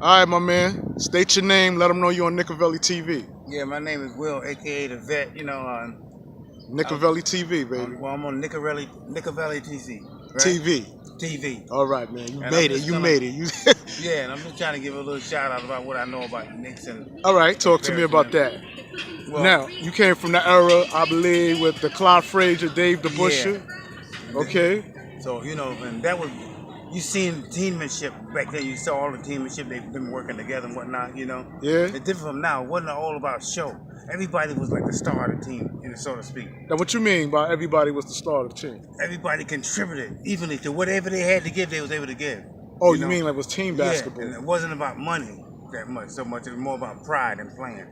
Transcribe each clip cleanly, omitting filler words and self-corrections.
All right, my man. State your name. Let them know you're on Nickavelli TV. Yeah, my name is Will, aka the Vet. Nickavelli TV, baby. Well, I'm on Nickavelli TV. Right? TV. TV. All right, man. You And made it. You made it. You. Yeah, and I'm just trying to give a little shout out about what I know about the Knicks and. All right, talk to me about that. Well, Now, you came from the era, I believe, with the Clyde Frazier, Dave the Busher. Yeah. Okay. So and that was. You seen teammanship back then. You saw all the teammanship. They've been working together and whatnot. Yeah. It's different from now. It wasn't all about show. Everybody was like the star of the team, so to speak. Now, what you mean by everybody was the star of the team? Everybody contributed evenly to whatever they had to give. They was able to give. Oh, you mean like it was team basketball? Yeah, and it wasn't about money that much. So much. It was more about pride and playing.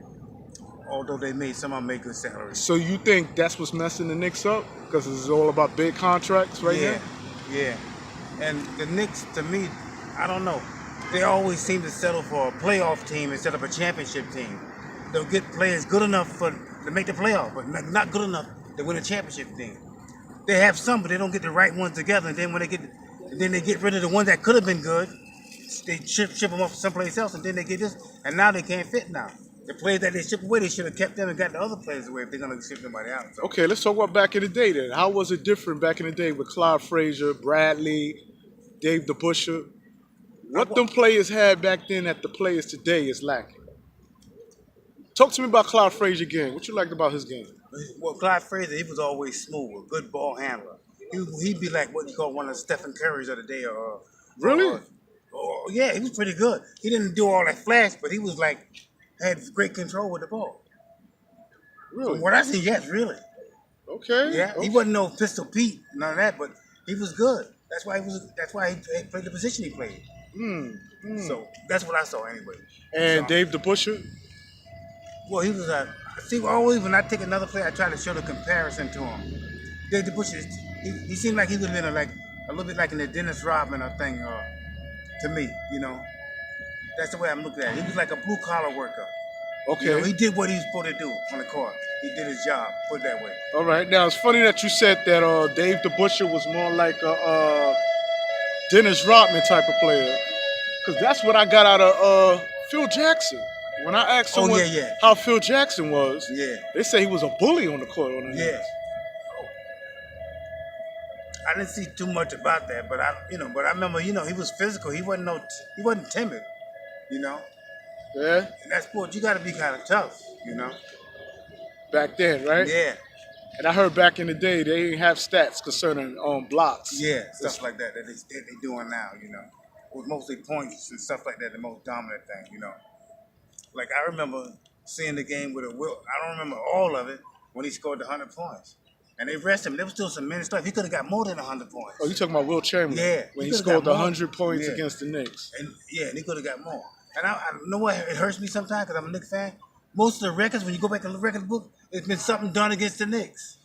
Although some of them made good salaries. So you think that's what's messing the Knicks up? Because it's all about big contracts right now? Yeah. And the Knicks, to me, I don't know. They always seem to settle for a playoff team instead of a championship team. They'll get players good enough to make the playoff, but not good enough to win a championship team. They have some, but they don't get the right ones together. And then when they get rid of the ones that could have been good. They ship them off someplace else, and then they get this, and now they can't fit now. The players that they ship away, they should have kept them and got the other players away if they're going to ship somebody out. So. Okay, let's talk about back in the day then. How was it different back in the day with Clyde Frazier, Bradley, Dave the Busher? What them players had back then that the players today is lacking? Talk to me about Clyde Frazier game. What you liked about his game? Well, Clyde Frazier, he was always smooth, a good ball handler. He'd be like what you call one of the Stephen Currys of the day. Really? Yeah, he was pretty good. He didn't do all that flash, but he was had great control with the ball. Really? From what I see, yes, really. Okay. Yeah, okay. He wasn't no Pistol Pete, none of that, but he was good. That's why he played the position he played. So that's what I saw anyway. And Dave the Busher? Well, he was always when I take another player, I try to show the comparison to him. Dave the Busher, he seemed like he would have been a little bit like in the Dennis Rodman thing to me, That's the way I'm looking at it. He was like a blue collar worker. Okay. He did what he was supposed to do on the court. He did his job, put it that way. All right. Now, it's funny that you said that Dave the Busher was more like a Dennis Rodman type of player. Because that's what I got out of Phil Jackson. When I asked someone how Phil Jackson was, they say he was a bully on the court. Yeah. I didn't see too much about that, but I remember, he was physical. He wasn't timid, Yeah. In that sport, you got to be kind of tough, Back then, right? Yeah. And I heard back in the day they didn't have stats concerning blocks. Yeah, stuff like that they doing now, With mostly points and stuff like that, the most dominant thing, Like I remember seeing the game with I don't remember all of it when he scored the 100 points. And they rested him. There was still some minutes left. He could have got more than 100 points. Oh, you talking about Will Chamberlain? Yeah. When he scored the 100 points against the Knicks. And he could have got more. And I know what, it hurts me sometimes because I'm a Knicks fan. Most of the records, when you go back and look at the record book, it's been something done against the Knicks.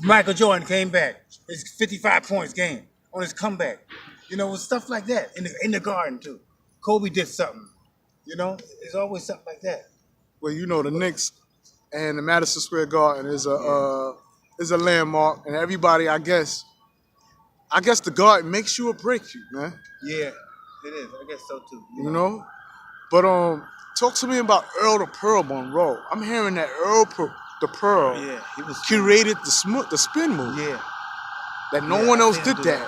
Michael Jordan came back. It's 55 points game on his comeback. With stuff like that in the garden too. Kobe did something. It's always something like that. Well, the Knicks and the Madison Square Garden is a landmark, and everybody, I guess the Garden makes you or breaks you, man. Yeah, it is. I guess so too. But talk to me about Earl the Pearl Monroe. I'm hearing that Earl the Pearl he was curated the spin move. Yeah. That no one else did that.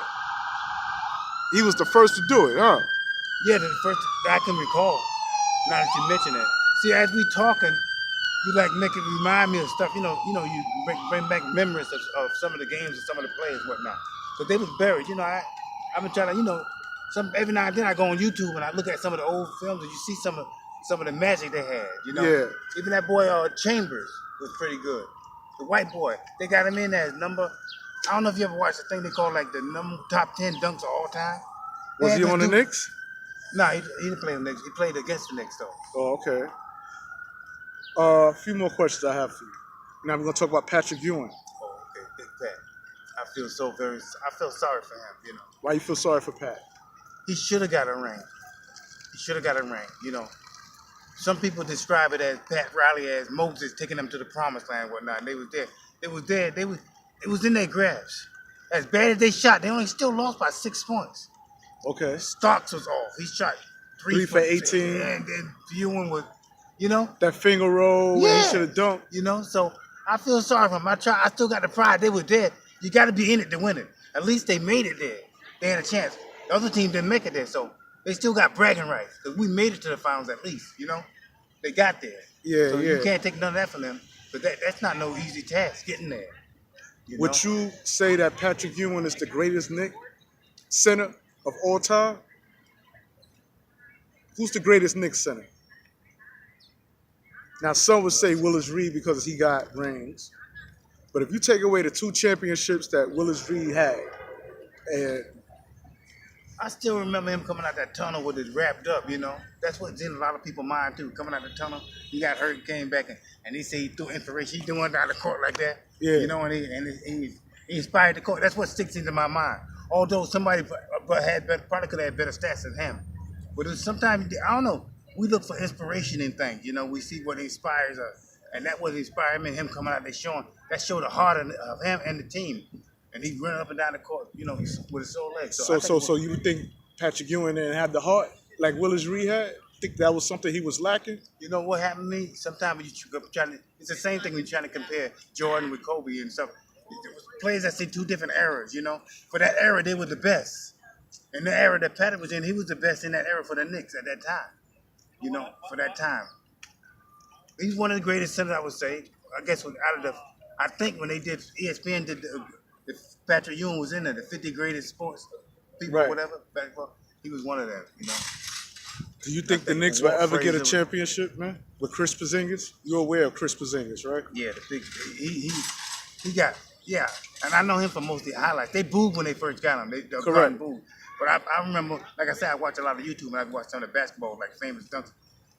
He was the first to do it, huh? Yeah, the first I can recall. Now that you mention it. See, as we talking, you make it remind me of stuff. You bring back memories of some of the games and some of the plays and whatnot. But they was buried. I've been trying to, every now and then I go on YouTube and I look at some of the old films and you see some of the magic they had. Yeah. Even that boy Chambers was pretty good. The white boy, they got him in as number. I don't know if you ever watched the thing they call the top 10 dunks of all time. Was he on the Knicks? No, he didn't play the Knicks. He played against the Knicks though. Oh, okay. A few more questions I have for you. Now we're gonna talk about Patrick Ewing. Oh, okay, Big Pat. I feel sorry for him. Why you feel sorry for Pat? He should have got a ring. Some people describe it as Pat Riley as Moses taking them to the promised land and whatnot. And they was there. It was in their grasp. As bad as they shot, they only still lost by 6 points. Okay. Starks was off. He shot 3 for 18. And then Ewing was, you know. That finger roll where he should have dunked. You know, so I feel sorry for him. I still got the pride. They were there. You got to be in it to win it. At least they made it there. They had a chance. The other team didn't make it there, so they still got bragging rights because we made it to the finals at least. You know, they got there. Yeah, so yeah. You can't take none of that from them. But that's not no easy task getting there. Would you say that Patrick Ewing is the greatest Knicks center of all time? Who's the greatest Knicks center? Now, some would say Willis Reed because he got rings. But if you take away the 2 championships that Willis Reed had, and I still remember him coming out that tunnel with it wrapped up, you know. That's what's in a lot of people's mind, too. Coming out the tunnel, he got hurt and came back, and he said he threw inspiration. He doing down the court like that, you know, and he inspired the court. That's what sticks into my mind. Although somebody probably could have had better stats than him. But sometimes, I don't know, we look for inspiration in things, you know. We see what inspires us. And that was inspiring him coming out there showed the heart of him and the team. And he ran up and down the court, you know, with his sole leg. So you would think Patrick Ewing didn't have the heart like Willis Reed had? Think that was something he was lacking? You know what happened to me? Sometimes it's the same thing when you're trying to compare Jordan with Kobe and stuff. Players that see 2 different eras, you know. For that era, they were the best. In the era that Patrick was in, he was the best in that era for the Knicks at that time. You know, for that time. He's one of the greatest centers, I would say. I guess I think when they did, ESPN did the Patrick Ewing was in there, the 50 greatest sports people, right. Whatever. He was one of them, you know. Do you think the Knicks will ever get a championship, man? With Kris Porzingis? You're aware of Kris Porzingis, right? Yeah, he got, and I know him for most of the highlights. They booed when they first got him. They Correct. Booed. But I remember, like I said, I watch a lot of YouTube and I watch some of the basketball, like famous dunks.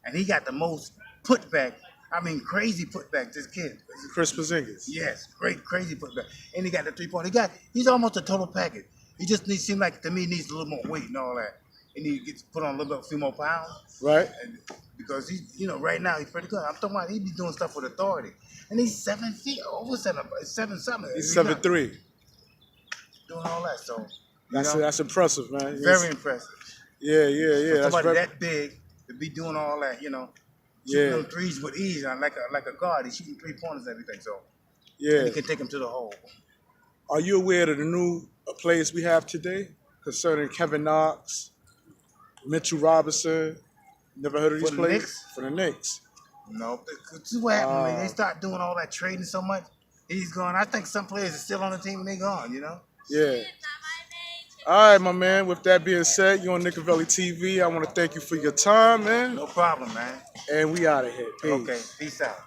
And he got the most putback. I mean, crazy putback, this kid. Kris Porzingis. Yes, crazy putback. And he got the 3-point. He's almost a total package. He just seems like, to me, needs a little more weight and all that. And he gets put on a few more pounds. Right. And because he's, you know, right now he's pretty good. I'm talking about he be doing stuff with authority. And he's 7 feet, over 7 something. He's 7'3". Doing all that, so. That's impressive, man. Very impressive. Yeah. For somebody that big to be doing all that, you know. Shooting them threes with ease, like a guard. He's shooting 3-pointers and everything, so he can take them to the hole. Are you aware of the new players we have today concerning Kevin Knox, Mitchell Robinson? Never heard of these players? Knicks? For the Knicks. No, see what happened, man. They start doing all that trading so much. He's gone. I think some players are still on the team and they gone, you know? Yeah. All right, my man. With that being said, you're on Nicovelli TV. I want to thank you for your time, man. No problem, man. And we out of here. Peace. Okay, peace out.